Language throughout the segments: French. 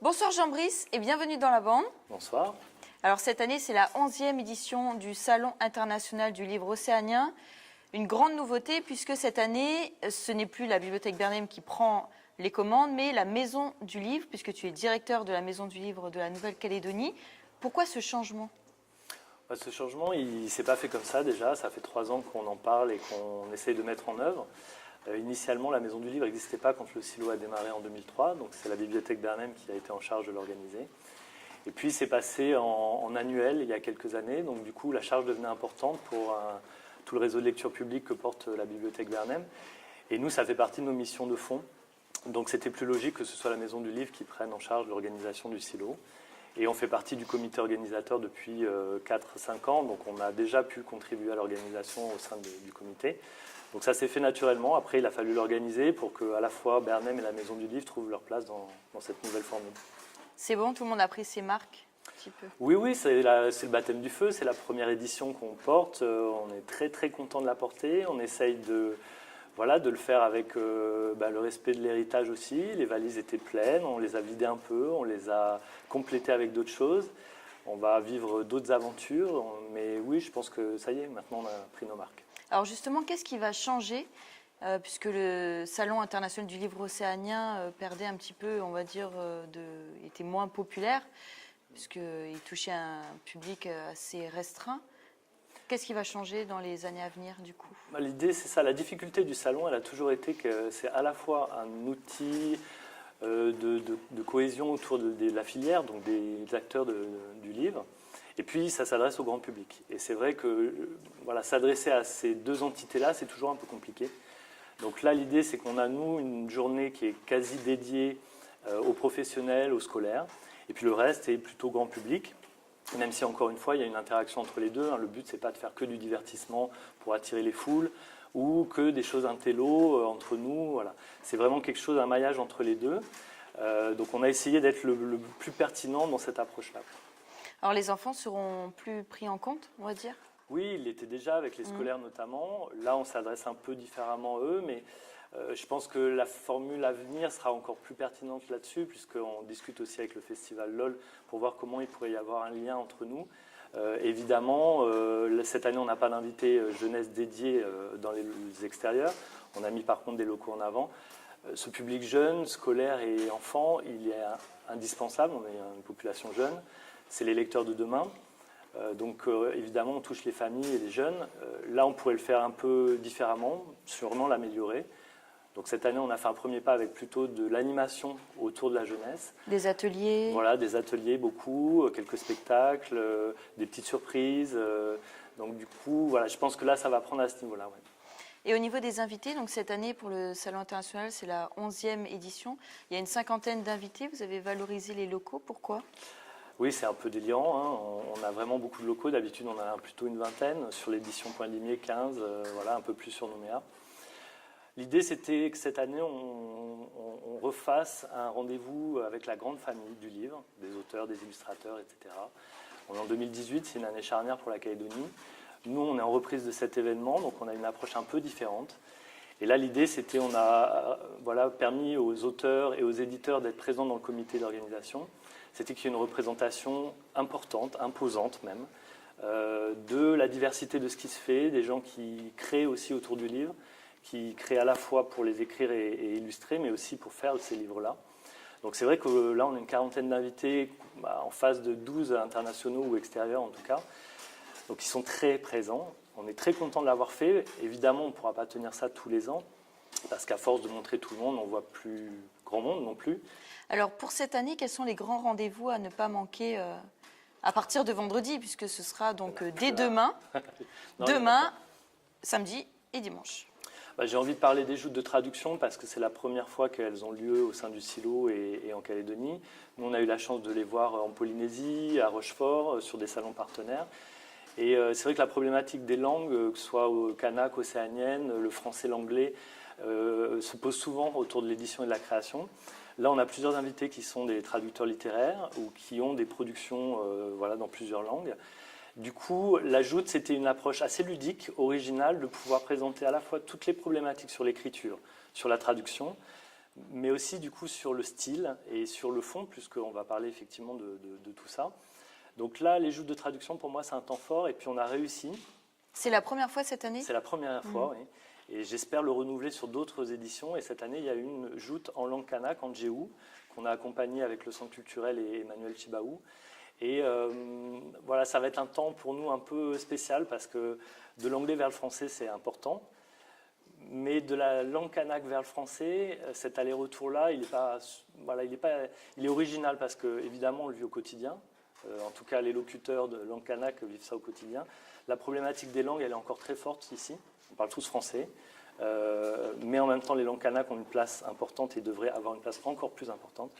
Bonsoir Jean-Brice et bienvenue dans la bande. Bonsoir. Alors cette année, c'est la 11e édition du Salon international du livre océanien. Une grande nouveauté puisque cette année, ce n'est plus la Bibliothèque Bernheim qui prend les commandes, mais la Maison du Livre, puisque tu es directeur de la Maison du Livre de la Nouvelle-Calédonie. Pourquoi ce changement ? Ce changement, il ne s'est pas fait comme ça déjà. Ça fait 3 ans qu'on en parle et qu'on essaye de mettre en œuvre. Initialement, la Maison du Livre n'existait pas quand le silo a démarré en 2003. Donc c'est la Bibliothèque Bernheim qui a été en charge de l'organiser. Et puis c'est passé en annuel il y a quelques années. Donc du coup, la charge devenait importante pour tout le réseau de lecture publique que porte la Bibliothèque Bernheim. Et nous, ça fait partie de nos missions de fond. Donc c'était plus logique que ce soit la Maison du Livre qui prenne en charge l'organisation du silo. Et on fait partie du comité organisateur depuis 4-5 ans, donc on a déjà pu contribuer à l'organisation au sein du comité. Donc ça s'est fait naturellement. Après, il a fallu l'organiser pour que à la fois Bernheim et la Maison du Livre trouvent leur place dans cette nouvelle formule. C'est bon, tout le monde a pris ses marques un petit peu. Oui, c'est le baptême du feu, c'est la première édition qu'on porte. On est très très content de la porter. On essaye de le faire avec le respect de l'héritage aussi. Les valises étaient pleines, on les a vidées un peu, on les a complétées avec d'autres choses. On va vivre d'autres aventures, mais oui, je pense que ça y est, maintenant on a pris nos marques. Alors justement, qu'est-ce qui va changer puisque le Salon international du livre océanien perdait un petit peu, on va dire, était moins populaire, puisqu'il touchait un public assez restreint. Qu'est-ce qui va changer dans les années à venir, du coup ? L'idée, c'est ça. La difficulté du salon, elle a toujours été que c'est à la fois un outil de cohésion autour de la filière, donc des acteurs du livre, et puis ça s'adresse au grand public. Et c'est vrai que s'adresser à ces deux entités-là, c'est toujours un peu compliqué. Donc là, l'idée, c'est qu'on a, nous, une journée qui est quasi dédiée aux professionnels, aux scolaires, et puis le reste est plutôt grand public. Même si, encore une fois, il y a une interaction entre les deux. Le but, ce n'est pas de faire que du divertissement pour attirer les foules ou que des choses intello entre nous. Voilà. C'est vraiment quelque chose, un maillage entre les deux. Donc on a essayé d'être le plus pertinent dans cette approche-là. Alors les enfants seront plus pris en compte, on va dire ? Oui, il l'était déjà avec les scolaires notamment. Là, on s'adresse un peu différemment à eux, mais je pense que la formule à venir sera encore plus pertinente là-dessus, puisqu'on discute aussi avec le festival LOL pour voir comment il pourrait y avoir un lien entre nous. Évidemment, cette année, on n'a pas d'invité jeunesse dédié dans les extérieurs. On a mis par contre des locaux en avant. Ce public jeune, scolaire et enfant, il est indispensable. On est une population jeune. C'est les lecteurs de demain. Donc évidemment, on touche les familles et les jeunes. Là, on pourrait le faire un peu différemment, sûrement l'améliorer. Donc cette année, on a fait un premier pas avec plutôt de l'animation autour de la jeunesse. Des ateliers ? Voilà, des ateliers, beaucoup, quelques spectacles, des petites surprises. Donc du coup, je pense que là, ça va prendre à ce niveau-là. Ouais. Et au niveau des invités, donc cette année pour le Salon international, c'est la 11e édition. Il y a une 50aine d'invités. Vous avez valorisé les locaux. Pourquoi ? Oui, c'est un peu déliant. On a vraiment beaucoup de locaux. D'habitude, on en a plutôt une vingtaine. Sur l'édition Point Limier, 15. Un peu plus sur Nouméa. L'idée, c'était que cette année, on refasse un rendez-vous avec la grande famille du livre, des auteurs, des illustrateurs, etc. On est en 2018, c'est une année charnière pour la Calédonie. Nous, on est en reprise de cet événement, donc on a une approche un peu différente. Et là, l'idée, c'était, on a permis aux auteurs et aux éditeurs d'être présents dans le comité d'organisation. C'était qu'il y ait une représentation importante, imposante même, de la diversité de ce qui se fait, des gens qui créent aussi autour du livre, qui créent à la fois pour les écrire et illustrer, mais aussi pour faire ces livres-là. Donc c'est vrai que là, on a une quarantaine d'invités en face de 12 internationaux ou extérieurs en tout cas. Donc ils sont très présents. On est très content de l'avoir fait. Évidemment, on ne pourra pas tenir ça tous les ans, parce qu'à force de montrer tout le monde, on ne voit plus grand monde non plus. Alors pour cette année, quels sont les grands rendez-vous à ne pas manquer à partir de vendredi, puisque ce sera donc dès demain, samedi et dimanche. J'ai envie de parler des joutes de traduction parce que c'est la première fois qu'elles ont lieu au sein du silo et en Calédonie. Nous, on a eu la chance de les voir en Polynésie, à Rochefort, sur des salons partenaires. Et c'est vrai que la problématique des langues, que ce soit au kanak, océanienne, le français, l'anglais, se pose souvent autour de l'édition et de la création. Là, on a plusieurs invités qui sont des traducteurs littéraires ou qui ont des productions dans plusieurs langues. Du coup, la joute, c'était une approche assez ludique, originale, de pouvoir présenter à la fois toutes les problématiques sur l'écriture, sur la traduction, mais aussi du coup sur le style et sur le fond, puisqu'on va parler effectivement de tout ça. Donc là, les joutes de traduction, pour moi, c'est un temps fort, et puis on a réussi. C'est la première fois cette année? C'est la première fois, oui. Et j'espère le renouveler sur d'autres éditions. Et cette année, il y a eu une joute en langue kanak, en djéou, qu'on a accompagnée avec le Centre culturel et Emmanuel Chibaou. Et voilà, ça va être un temps pour nous un peu spécial, parce que de l'anglais vers le français, c'est important. Mais de la langue kanak vers le français, cet aller-retour-là, il est original, parce que évidemment, on le vit au quotidien. En tout cas, les locuteurs de langue kanak vivent ça au quotidien. La problématique des langues, elle est encore très forte ici. On parle tous français. Mais en même temps, les langues kanak ont une place importante et devraient avoir une place encore plus importante.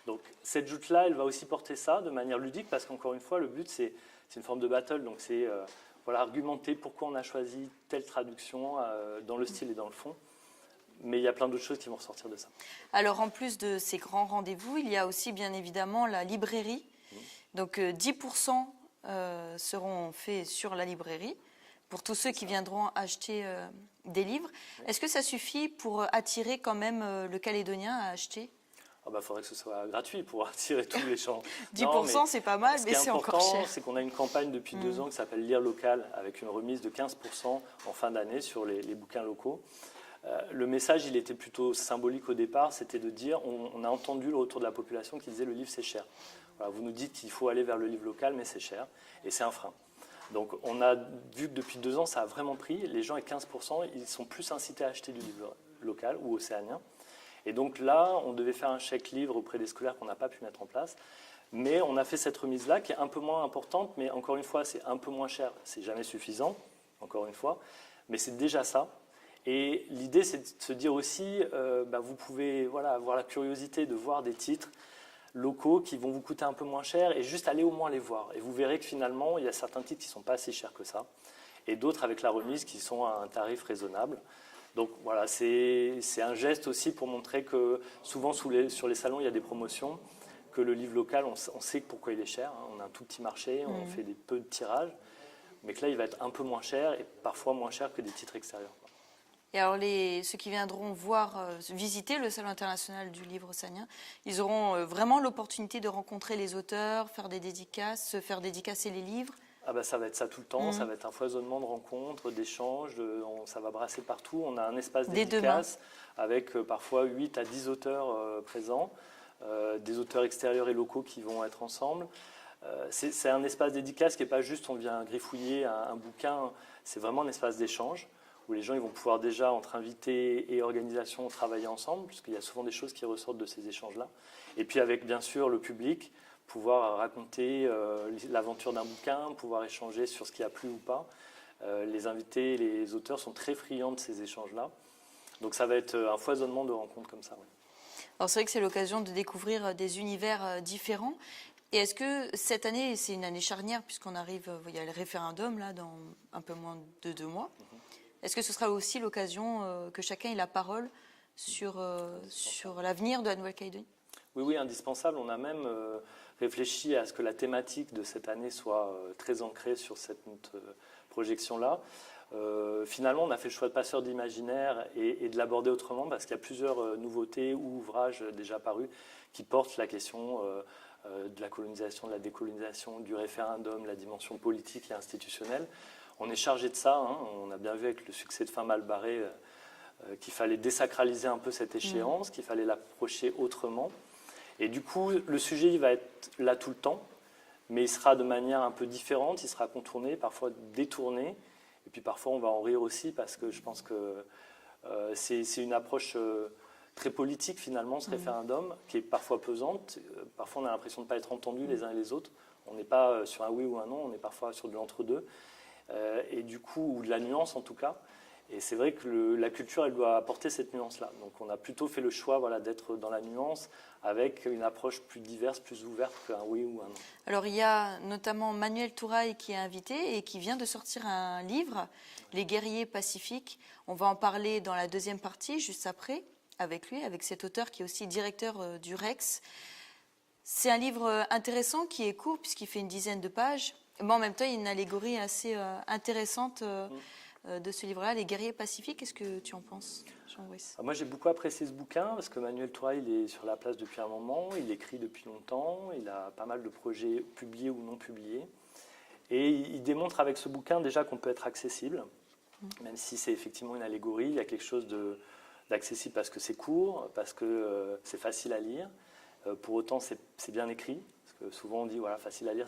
Donc cette joute-là, elle va aussi porter ça de manière ludique, parce qu'encore une fois, le but, c'est une forme de battle. Donc c'est argumenter pourquoi on a choisi telle traduction dans le style et dans le fond. Mais il y a plein d'autres choses qui vont ressortir de ça. Alors en plus de ces grands rendez-vous, il y a aussi bien évidemment la librairie. Donc 10% seront faits sur la librairie pour tous ceux qui viendront acheter des livres. Est-ce que ça suffit pour attirer quand même le Calédonien à acheter? Faudrait que ce soit gratuit pour attirer tous les gens. 10% c'est pas mal, mais c'est encore cher. Ce qui est important, c'est qu'on a une campagne depuis 2 ans qui s'appelle Lire local, avec une remise de 15% en fin d'année sur les bouquins locaux. Le message, il était plutôt symbolique au départ, c'était de dire, on a entendu le retour de la population qui disait le livre c'est cher. Voilà, vous nous dites qu'il faut aller vers le livre local, mais c'est cher, et c'est un frein. Donc on a vu que depuis 2 ans, ça a vraiment pris. Les gens, avec 15%, ils sont plus incités à acheter du livre local ou océanien. Et donc là, on devait faire un chèque livre auprès des scolaires qu'on n'a pas pu mettre en place. Mais on a fait cette remise-là qui est un peu moins importante, mais encore une fois, c'est un peu moins cher. C'est jamais suffisant, encore une fois, mais c'est déjà ça. Et l'idée, c'est de se dire aussi, vous pouvez avoir la curiosité de voir des titres locaux qui vont vous coûter un peu moins cher et juste aller au moins les voir. Et vous verrez que finalement, il y a certains titres qui ne sont pas si chers que ça, et d'autres avec la remise qui sont à un tarif raisonnable. Donc voilà, c'est un geste aussi pour montrer que souvent sur les salons, il y a des promotions, que le livre local, on sait pourquoi il est cher. On a un tout petit marché, on fait peu de tirages, mais que là, il va être un peu moins cher et parfois moins cher que des titres extérieurs. Et alors ceux qui viendront visiter le Salon international du livre océanien, ils auront vraiment l'opportunité de rencontrer les auteurs, faire des dédicaces, se faire dédicacer les livres. Ça va être ça tout le temps, ça va être un foisonnement de rencontres, d'échanges, ça va brasser partout. On a un espace dédicace avec parfois 8 à 10 auteurs présents, des auteurs extérieurs et locaux qui vont être ensemble. C'est un espace dédicace qui n'est pas juste on vient griffouiller un bouquin, c'est vraiment un espace d'échange où les gens ils vont pouvoir déjà, entre invités et organisations, travailler ensemble, puisqu'il y a souvent des choses qui ressortent de ces échanges-là. Et puis avec bien sûr le public, pouvoir raconter l'aventure d'un bouquin, pouvoir échanger sur ce qui a plu ou pas. Les invités, les auteurs sont très friands de ces échanges-là. Donc ça va être un foisonnement de rencontres comme ça. Oui. Alors c'est vrai que c'est l'occasion de découvrir des univers différents. Et est-ce que cette année, c'est une année charnière, puisqu'on arrive, il y a le référendum là, dans un peu moins de 2 mois. Est-ce que ce sera aussi l'occasion que chacun ait la parole sur l'avenir de la Nouvelle-Calédonie? Oui, indispensable. On a même réfléchi à ce que la thématique de cette année soit très ancrée sur cette projection-là. Finalement, on a fait le choix de passeur d'imaginaire et de l'aborder autrement, parce qu'il y a plusieurs nouveautés ou ouvrages déjà parus qui portent la question de la colonisation, de la décolonisation, du référendum, la dimension politique et institutionnelle. On est chargé de ça. On a bien vu avec le succès de Fin mal barré qu'il fallait désacraliser un peu cette échéance, qu'il fallait l'approcher autrement. Et du coup, le sujet il va être là tout le temps, mais il sera de manière un peu différente, il sera contourné, parfois détourné. Et puis parfois, on va en rire aussi, parce que je pense que c'est une approche très politique, finalement, ce référendum, qui est parfois pesante. Parfois, on a l'impression de ne pas être entendus les uns et les autres. On n'est pas sur un oui ou un non, on est parfois sur de l'entre-deux. Et du coup, ou de la nuance en tout cas. Et c'est vrai que la culture, elle doit apporter cette nuance-là. Donc on a plutôt fait le choix d'être dans la nuance, avec une approche plus diverse, plus ouverte qu'un oui ou un non. Alors il y a notamment Manuel Touraille qui est invité et qui vient de sortir un livre, Les guerriers pacifiques. On va en parler dans la deuxième partie, juste après, avec lui, avec cet auteur qui est aussi directeur du Rex. C'est un livre intéressant qui est court puisqu'il fait une dizaine de pages. Mais en même temps, il y a une allégorie assez intéressante de ce livre-là, Les guerriers pacifiques. Qu'est-ce que tu en penses, Jean-Brice ? Moi, j'ai beaucoup apprécié ce bouquin parce que Manuel Touraille, il est sur la place depuis un moment, il écrit depuis longtemps, il a pas mal de projets publiés ou non publiés. Et il démontre avec ce bouquin déjà qu'on peut être accessible, même si c'est effectivement une allégorie, il y a quelque chose d'accessible parce que c'est court, parce que c'est facile à lire. Pour autant, c'est bien écrit, parce que souvent on dit, voilà, facile à lire,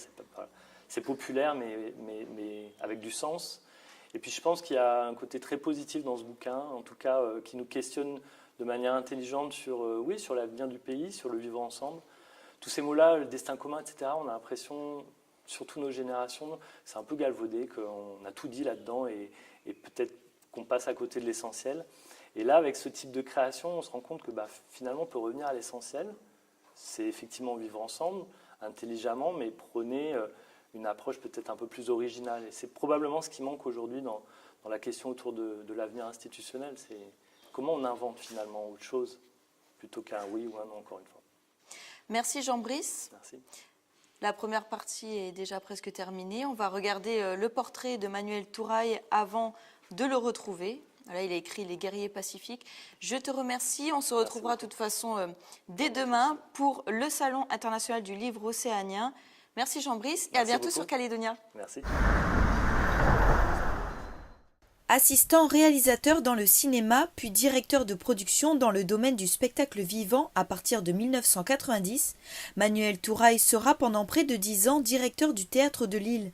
c'est populaire, mais avec du sens. Et puis je pense qu'il y a un côté très positif dans ce bouquin, en tout cas qui nous questionne de manière intelligente sur l'avenir du pays, sur le vivre ensemble. Tous ces mots-là, le destin commun, etc., on a l'impression, surtout nos générations, c'est un peu galvaudé, qu'on a tout dit là-dedans et peut-être qu'on passe à côté de l'essentiel. Et là, avec ce type de création, on se rend compte que finalement, on peut revenir à l'essentiel. C'est effectivement vivre ensemble, intelligemment, mais prôner une approche peut-être un peu plus originale. Et c'est probablement ce qui manque aujourd'hui dans la question autour de l'avenir institutionnel. C'est comment on invente finalement autre chose plutôt qu'un oui ou un non, encore une fois. Merci Jean-Brice. Merci. La première partie est déjà presque terminée. On va regarder le portrait de Manuel Touraille avant de le retrouver. Là, il a écrit Les guerriers pacifiques. Je te remercie. On se retrouvera de toute façon dès demain pour le Salon international du livre océanien. Merci Jean-Brice et à bientôt sur Calédonia. Merci. Assistant réalisateur dans le cinéma, puis directeur de production dans le domaine du spectacle vivant à partir de 1990, Manuel Touraille sera pendant près de 10 ans directeur du Théâtre de Lille.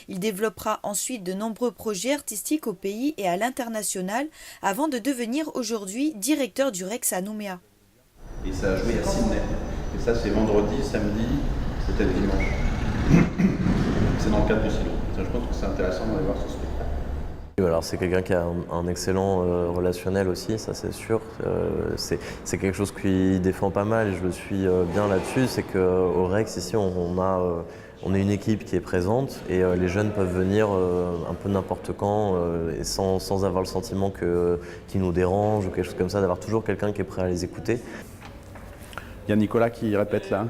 Il développera ensuite de nombreux projets artistiques au pays et à l'international avant de devenir aujourd'hui directeur du Rex à Nouméa. Et ça a joué à Sydney. Et ça, c'est vendredi, samedi, peut-être dimanche. C'est dans le cadre du silo. Je pense que c'est intéressant d'aller voir ce spectacle. Alors c'est quelqu'un qui a un excellent relationnel aussi, ça c'est sûr. C'est quelque chose qu'il défend pas mal et je le suis bien là-dessus. C'est qu'au Rex ici on est une équipe qui est présente et les jeunes peuvent venir un peu n'importe quand et sans avoir le sentiment qu'ils nous dérangent ou quelque chose comme ça, d'avoir toujours quelqu'un qui est prêt à les écouter. Il y a Nicolas qui répète là.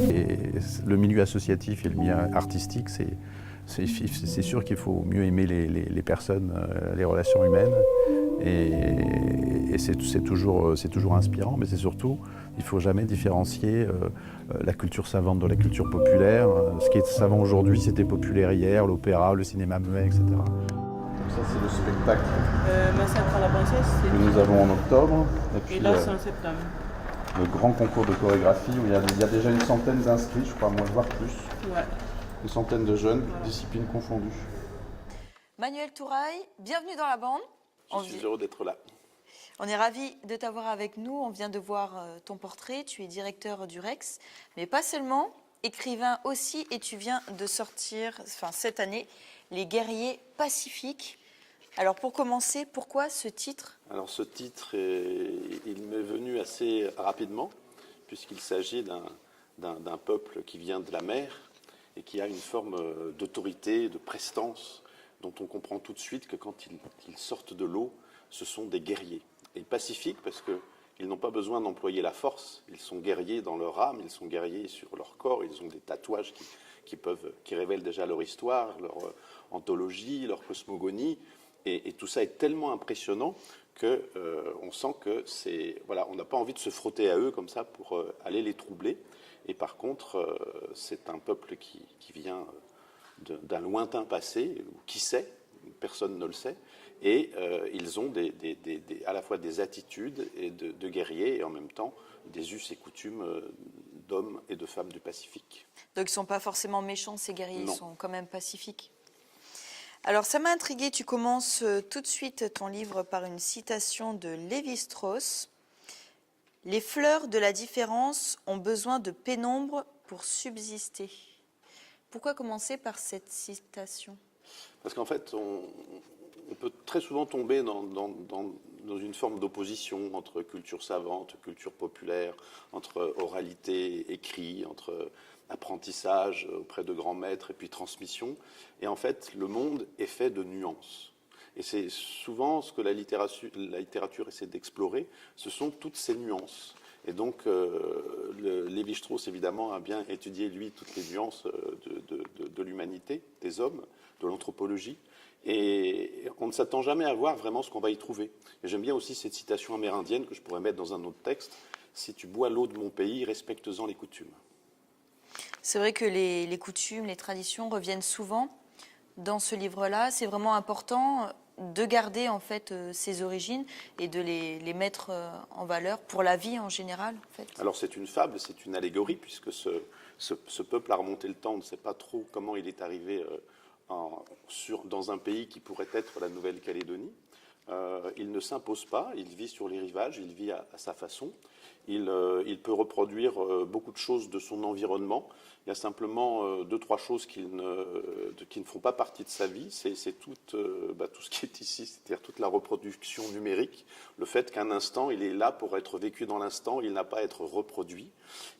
Et le milieu associatif et le milieu artistique, c'est sûr qu'il faut mieux aimer les personnes, les relations humaines. Et c'est toujours inspirant, mais c'est surtout, il ne faut jamais différencier la culture savante de la culture populaire. Ce qui est savant aujourd'hui, c'était populaire hier, l'opéra, le cinéma muet, etc. Donc ça, c'est le spectacle Massacre à la princesse, que nous avons en octobre. Et puis là, c'est en septembre. Le grand concours de chorégraphie où il y a déjà une centaine d'inscrits, je crois, voire plus. Ouais. Une centaine de jeunes, disciplines confondues. Manuel Touraille, bienvenue dans la bande. Je suis heureux d'être là. On est ravis de t'avoir avec nous. On vient de voir ton portrait. Tu es directeur du Rex, mais pas seulement, écrivain aussi. Et tu viens de sortir, cette année, Les guerriers pacifiques. Alors pour commencer, pourquoi ce titre ? Alors ce titre, il m'est venu assez rapidement, puisqu'il s'agit d'un peuple qui vient de la mer et qui a une forme d'autorité, de prestance, dont on comprend tout de suite que quand ils sortent de l'eau, ce sont des guerriers. Et pacifiques parce qu'ils n'ont pas besoin d'employer la force, ils sont guerriers dans leur âme, ils sont guerriers sur leur corps, ils ont des tatouages qui révèlent déjà leur histoire, leur anthologie, leur cosmogonie. Et tout ça est tellement impressionnant qu'on sent que on n'a pas envie de se frotter à eux comme ça pour aller les troubler. Et par contre, c'est un peuple qui vient d'un lointain passé, ou qui sait, personne ne le sait, et ils ont à la fois des attitudes et de guerriers et en même temps des us et coutumes d'hommes et de femmes du Pacifique. Donc ils ne sont pas forcément méchants, ces guerriers, Non. Ils sont quand même pacifiques. Alors ça m'a intriguée, tu commences tout de suite ton livre par une citation de Lévi-Strauss. « Les fleurs de la différence ont besoin de pénombre pour subsister ». Pourquoi commencer par cette citation ? Parce qu'en fait, on peut très souvent tomber dans une forme d'opposition entre culture savante, culture populaire, entre oralité, écrit, entre apprentissage auprès de grands maîtres et puis transmission. Et en fait, le monde est fait de nuances. Et c'est souvent ce que la littérature essaie d'explorer, ce sont toutes ces nuances. Et donc, Lévi-Strauss, évidemment, a bien étudié, lui, toutes les nuances de l'humanité, des hommes, de l'anthropologie. Et on ne s'attend jamais à voir vraiment ce qu'on va y trouver. Et j'aime bien aussi cette citation amérindienne que je pourrais mettre dans un autre texte. « Si tu bois l'eau de mon pays, respecte-en les coutumes. » C'est vrai que les coutumes, les traditions reviennent souvent dans ce livre-là. C'est vraiment important de garder en fait ses origines et de les mettre en valeur pour la vie en général. En fait. Alors c'est une fable, c'est une allégorie, puisque ce peuple a remonté le temps, on ne sait pas trop comment il est arrivé dans un pays qui pourrait être la Nouvelle-Calédonie. Il ne s'impose pas, il vit sur les rivages, il vit à sa façon. Il peut reproduire beaucoup de choses de son environnement. Il y a simplement 2-3 choses qui ne font pas partie de sa vie. C'est tout ce qui est ici, c'est-à-dire toute la reproduction numérique. Le fait qu'un instant, il est là pour être vécu dans l'instant, il n'a pas à être reproduit.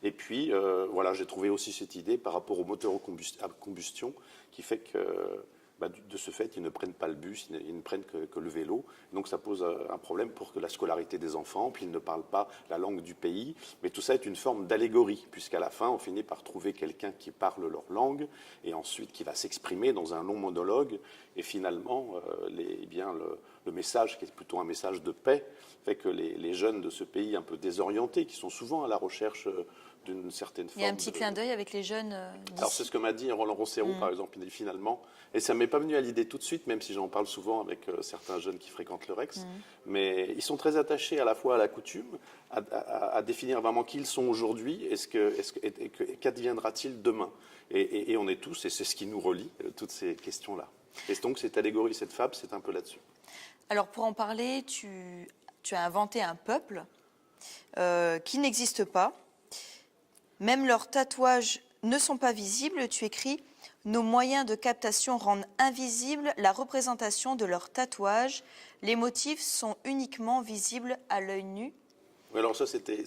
Et puis, voilà, j'ai trouvé aussi cette idée par rapport au moteur à combustion qui fait que... de ce fait, ils ne prennent pas le bus, ils ne prennent que le vélo. Donc ça pose un problème pour que la scolarité des enfants, puis ils ne parlent pas la langue du pays. Mais tout ça est une forme d'allégorie, puisqu'à la fin, on finit par trouver quelqu'un qui parle leur langue, et ensuite qui va s'exprimer dans un long monologue. Et finalement, le message, qui est plutôt un message de paix, fait que les jeunes de ce pays un peu désorientés, qui sont souvent à la recherche d'une certaine forme... Il y a un petit clin d'œil avec les jeunes d'ici. Alors c'est ce que m'a dit Roland Rosero, par exemple, finalement. Et ça ne m'est pas venu à l'idée tout de suite, même si j'en parle souvent avec certains jeunes qui fréquentent le Rex. Mais ils sont très attachés à la fois à la coutume, à définir vraiment qui ils sont aujourd'hui, et qu'adviendra-t-il demain. Et on est tous, et c'est ce qui nous relie, toutes ces questions-là. Et donc cette allégorie, cette fable, c'est un peu là-dessus. Alors pour en parler, tu as inventé un peuple qui n'existe pas. Même leurs tatouages ne sont pas visibles. Tu écris « Nos moyens de captation rendent invisible la représentation de leurs tatouages. Les motifs sont uniquement visibles à l'œil nu. » Oui, alors ça, c'était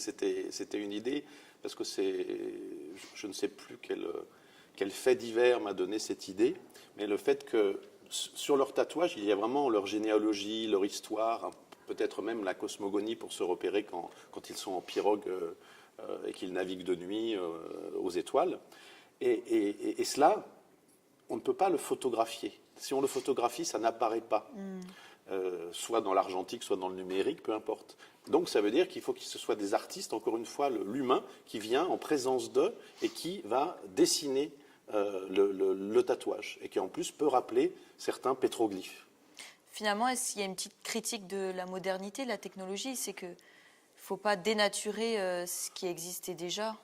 une idée, parce que je ne sais plus quel fait divers m'a donné cette idée, mais le fait que sur leurs tatouages, il y a vraiment leur généalogie, leur histoire, peut-être même la cosmogonie pour se repérer quand ils sont en pirogue et qu'ils naviguent de nuit aux étoiles. Et cela, on ne peut pas le photographier. Si on le photographie, ça n'apparaît pas. Soit dans l'argentique, soit dans le numérique, peu importe. Donc ça veut dire qu'il faut que ce soit des artistes, encore une fois, l'humain, qui vient en présence d'eux et qui va dessiner le tatouage. Et qui en plus peut rappeler certains pétroglyphes. Finalement, est-ce qu'il y a une petite critique de la modernité, de la technologie? C'est qu'il ne faut pas dénaturer ce qui existait déjà.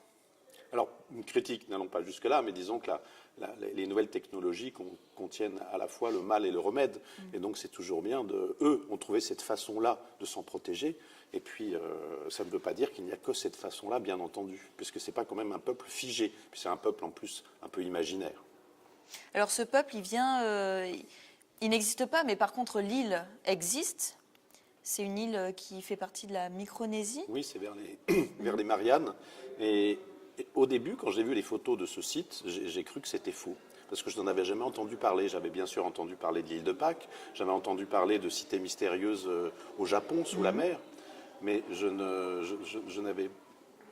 Alors, une critique, n'allons pas jusque-là, mais disons que les nouvelles technologies contiennent à la fois le mal et le remède. Et donc, c'est toujours bien eux ont trouvé cette façon-là de s'en protéger. Et puis, ça ne veut pas dire qu'il n'y a que cette façon-là, bien entendu, puisque ce n'est pas quand même un peuple figé. Puis c'est un peuple, en plus, un peu imaginaire. Alors, ce peuple, il n'existe pas, mais par contre, l'île existe. C'est une île qui fait partie de la Micronésie. Oui, c'est vers les Mariannes. Et au début, quand j'ai vu les photos de ce site, j'ai cru que c'était faux. Parce que je n'en avais jamais entendu parler. J'avais bien sûr entendu parler de l'île de Pâques. J'avais entendu parler de cités mystérieuses au Japon, sous la mer. Mais je n'avais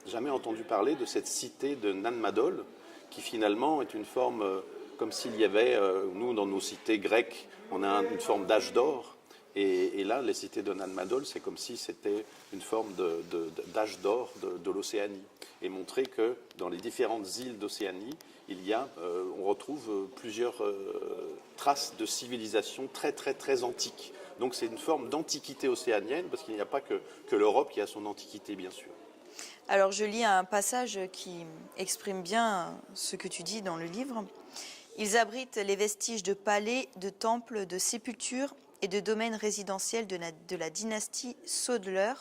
jamais entendu parler de cette cité de Nan Madol, qui finalement est une forme, comme s'il y avait, nous, dans nos cités grecques, on a une forme d'âge d'or. Et là, les cités de Nan Madol, c'est comme si c'était une forme d'âge d'or de l'Océanie. Et montrer que dans les différentes îles d'Océanie, on retrouve plusieurs traces de civilisation très, très, très antiques. Donc c'est une forme d'antiquité océanienne, parce qu'il n'y a pas que l'Europe qui a son antiquité, bien sûr. Alors je lis un passage qui exprime bien ce que tu dis dans le livre. Ils abritent les vestiges de palais, de temples, de sépultures et de domaines résidentiels de la dynastie Sodler,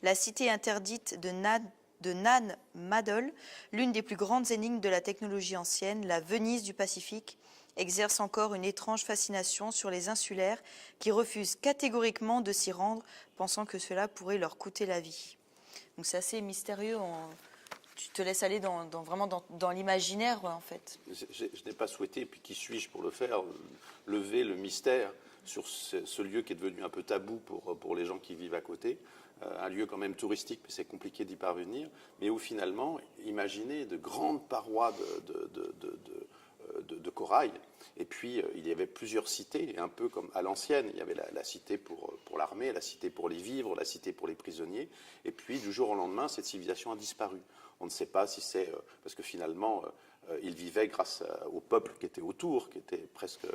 la cité interdite de Nan Madol, l'une des plus grandes énigmes de la technologie ancienne, la Venise du Pacifique, exerce encore une étrange fascination sur les insulaires qui refusent catégoriquement de s'y rendre, pensant que cela pourrait leur coûter la vie. Donc c'est assez mystérieux, tu te laisses aller vraiment dans l'imaginaire en fait. Je n'ai pas souhaité, et puis qui suis-je pour le faire, lever le mystère. sur ce lieu qui est devenu un peu tabou pour les gens qui vivent à côté. Un lieu quand même touristique, mais c'est compliqué d'y parvenir, mais où finalement, imaginez de grandes parois de corail, et puis il y avait plusieurs cités, un peu comme à l'ancienne, il y avait la cité pour l'armée, la cité pour les vivres, la cité pour les prisonniers, et puis du jour au lendemain, cette civilisation a disparu. On ne sait pas si c'est parce que finalement, ils vivaient grâce au peuple qui était autour, qui était presque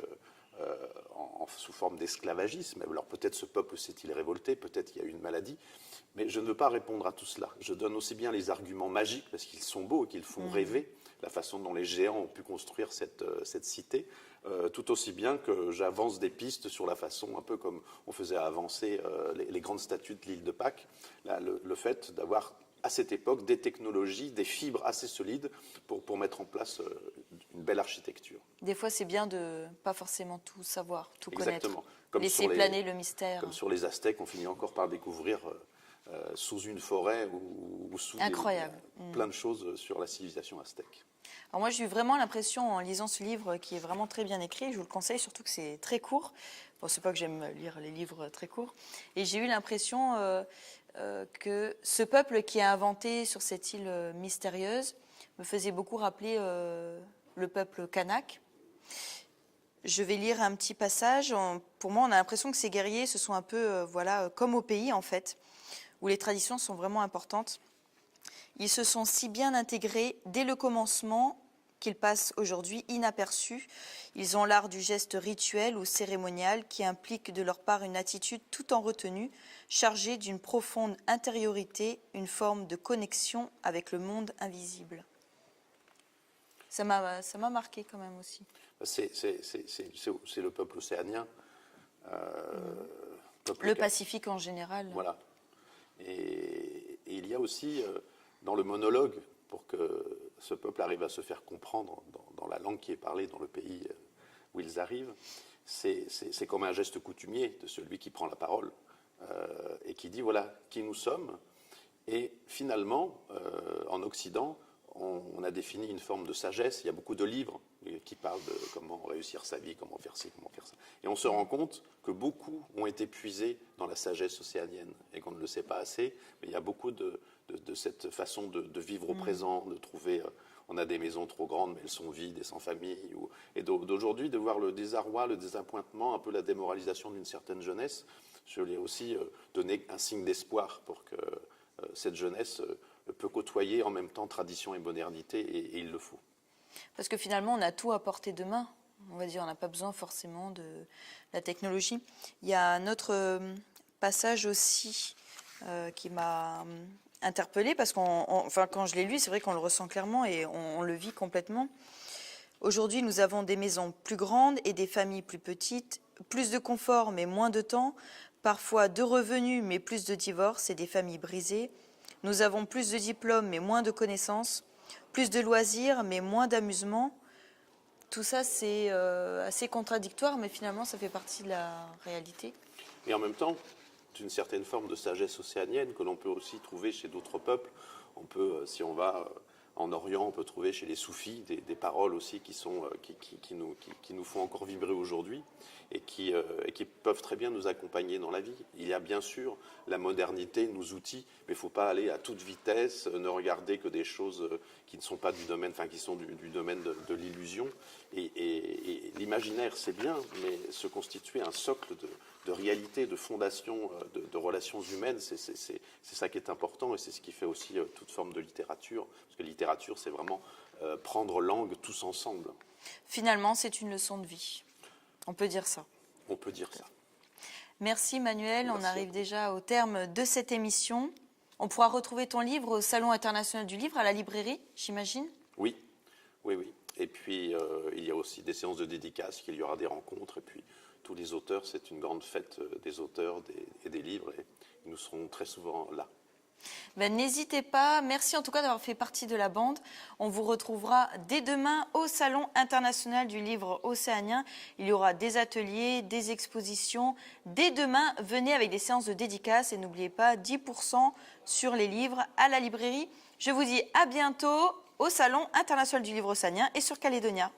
sous forme d'esclavagisme. Alors peut-être ce peuple s'est-il révolté, peut-être il y a eu une maladie, mais je ne veux pas répondre à tout cela. Je donne aussi bien les arguments magiques, parce qu'ils sont beaux et qu'ils font rêver, la façon dont les géants ont pu construire cette cité, tout aussi bien que j'avance des pistes sur la façon, un peu comme on faisait avancer les grandes statues de l'île de Pâques, là, le fait d'avoir à cette époque des technologies, des fibres assez solides pour mettre en place une belle architecture. Des fois, c'est bien de pas forcément tout savoir, tout Exactement. connaître. Laisser planer le mystère. Comme sur les Aztèques, on finit encore par découvrir sous une forêt ou sous plein de choses sur la civilisation aztèque. Alors moi, j'ai eu vraiment l'impression, en lisant ce livre qui est vraiment très bien écrit, je vous le conseille, surtout que c'est très court. Bon, c'est pas que j'aime lire les livres très courts. Et j'ai eu l'impression que ce peuple qui a inventé sur cette île mystérieuse me faisait beaucoup rappeler le peuple kanak. Je vais lire un petit passage. Pour moi, on a l'impression que ces guerriers, ce sont un peu comme au pays, en fait, où les traditions sont vraiment importantes. Ils se sont si bien intégrés dès le commencement qu'ils passent aujourd'hui inaperçus. Ils ont l'art du geste rituel ou cérémonial qui implique de leur part une attitude tout en retenue, chargée d'une profonde intériorité, une forme de connexion avec le monde invisible. Ça m'a marqué quand même aussi. C'est le peuple océanien. Le Pacifique en général. Voilà. Et il y a aussi, dans le monologue, pour que ce peuple arrive à se faire comprendre dans la langue qui est parlée dans le pays où ils arrivent, c'est comme un geste coutumier de celui qui prend la parole et qui dit voilà qui nous sommes. Et finalement, en Occident, on a défini une forme de sagesse. Il y a beaucoup de livres qui parlent de comment réussir sa vie, comment faire ci, comment faire ça. Et on se rend compte que beaucoup ont été puisés dans la sagesse océanienne et qu'on ne le sait pas assez. Mais il y a beaucoup de cette façon de vivre au présent, de trouver... on a des maisons trop grandes, mais elles sont vides et sans famille. Et d'aujourd'hui, de voir le désarroi, le désappointement, un peu la démoralisation d'une certaine jeunesse, je lui ai aussi donné un signe d'espoir pour que cette jeunesse... peut côtoyer en même temps tradition et modernité, et il le faut. Parce que finalement, on a tout à portée de main. On va dire, on n'a pas besoin forcément de la technologie. Il y a un autre passage aussi qui m'a interpellée, parce quand je l'ai lu, c'est vrai qu'on le ressent clairement et on le vit complètement. Aujourd'hui, nous avons des maisons plus grandes et des familles plus petites, plus de confort mais moins de temps, parfois de revenus mais plus de divorces et des familles brisées. Nous avons plus de diplômes mais moins de connaissances, plus de loisirs mais moins d'amusement. Tout ça, c'est assez contradictoire, mais finalement, ça fait partie de la réalité. Et en même temps, d'une certaine forme de sagesse océanienne que l'on peut aussi trouver chez d'autres peuples. On peut, si on va en Orient, on peut trouver chez les soufis des paroles aussi qui nous font encore vibrer aujourd'hui et qui peuvent très bien nous accompagner dans la vie. Il y a bien sûr la modernité, nos outils, mais il ne faut pas aller à toute vitesse, ne regarder que des choses qui ne sont pas du domaine, enfin qui sont du domaine de l'illusion. Et l'imaginaire, c'est bien, mais se constituer un socle de réalité, de fondation, de relations humaines, c'est ça qui est important et c'est ce qui fait aussi toute forme de littérature. Parce que littérature, c'est vraiment prendre langue tous ensemble. Finalement, c'est une leçon de vie. On peut dire ça. On peut dire ça. Merci Manuel. Merci. On arrive déjà au terme de cette émission. On pourra retrouver ton livre au Salon international du livre, à la librairie, j'imagine ? Oui. Et puis, il y a aussi des séances de dédicaces, il y aura des rencontres. Et puis, tous les auteurs, c'est une grande fête des auteurs et des livres. Et nous serons très souvent là. N'hésitez pas. Merci en tout cas d'avoir fait partie de la bande. On vous retrouvera dès demain au Salon international du livre océanien. Il y aura des ateliers, des expositions. Dès demain, venez avec des séances de dédicaces et n'oubliez pas 10% sur les livres à la librairie. Je vous dis à bientôt au Salon international du livre océanien et sur Calédonia.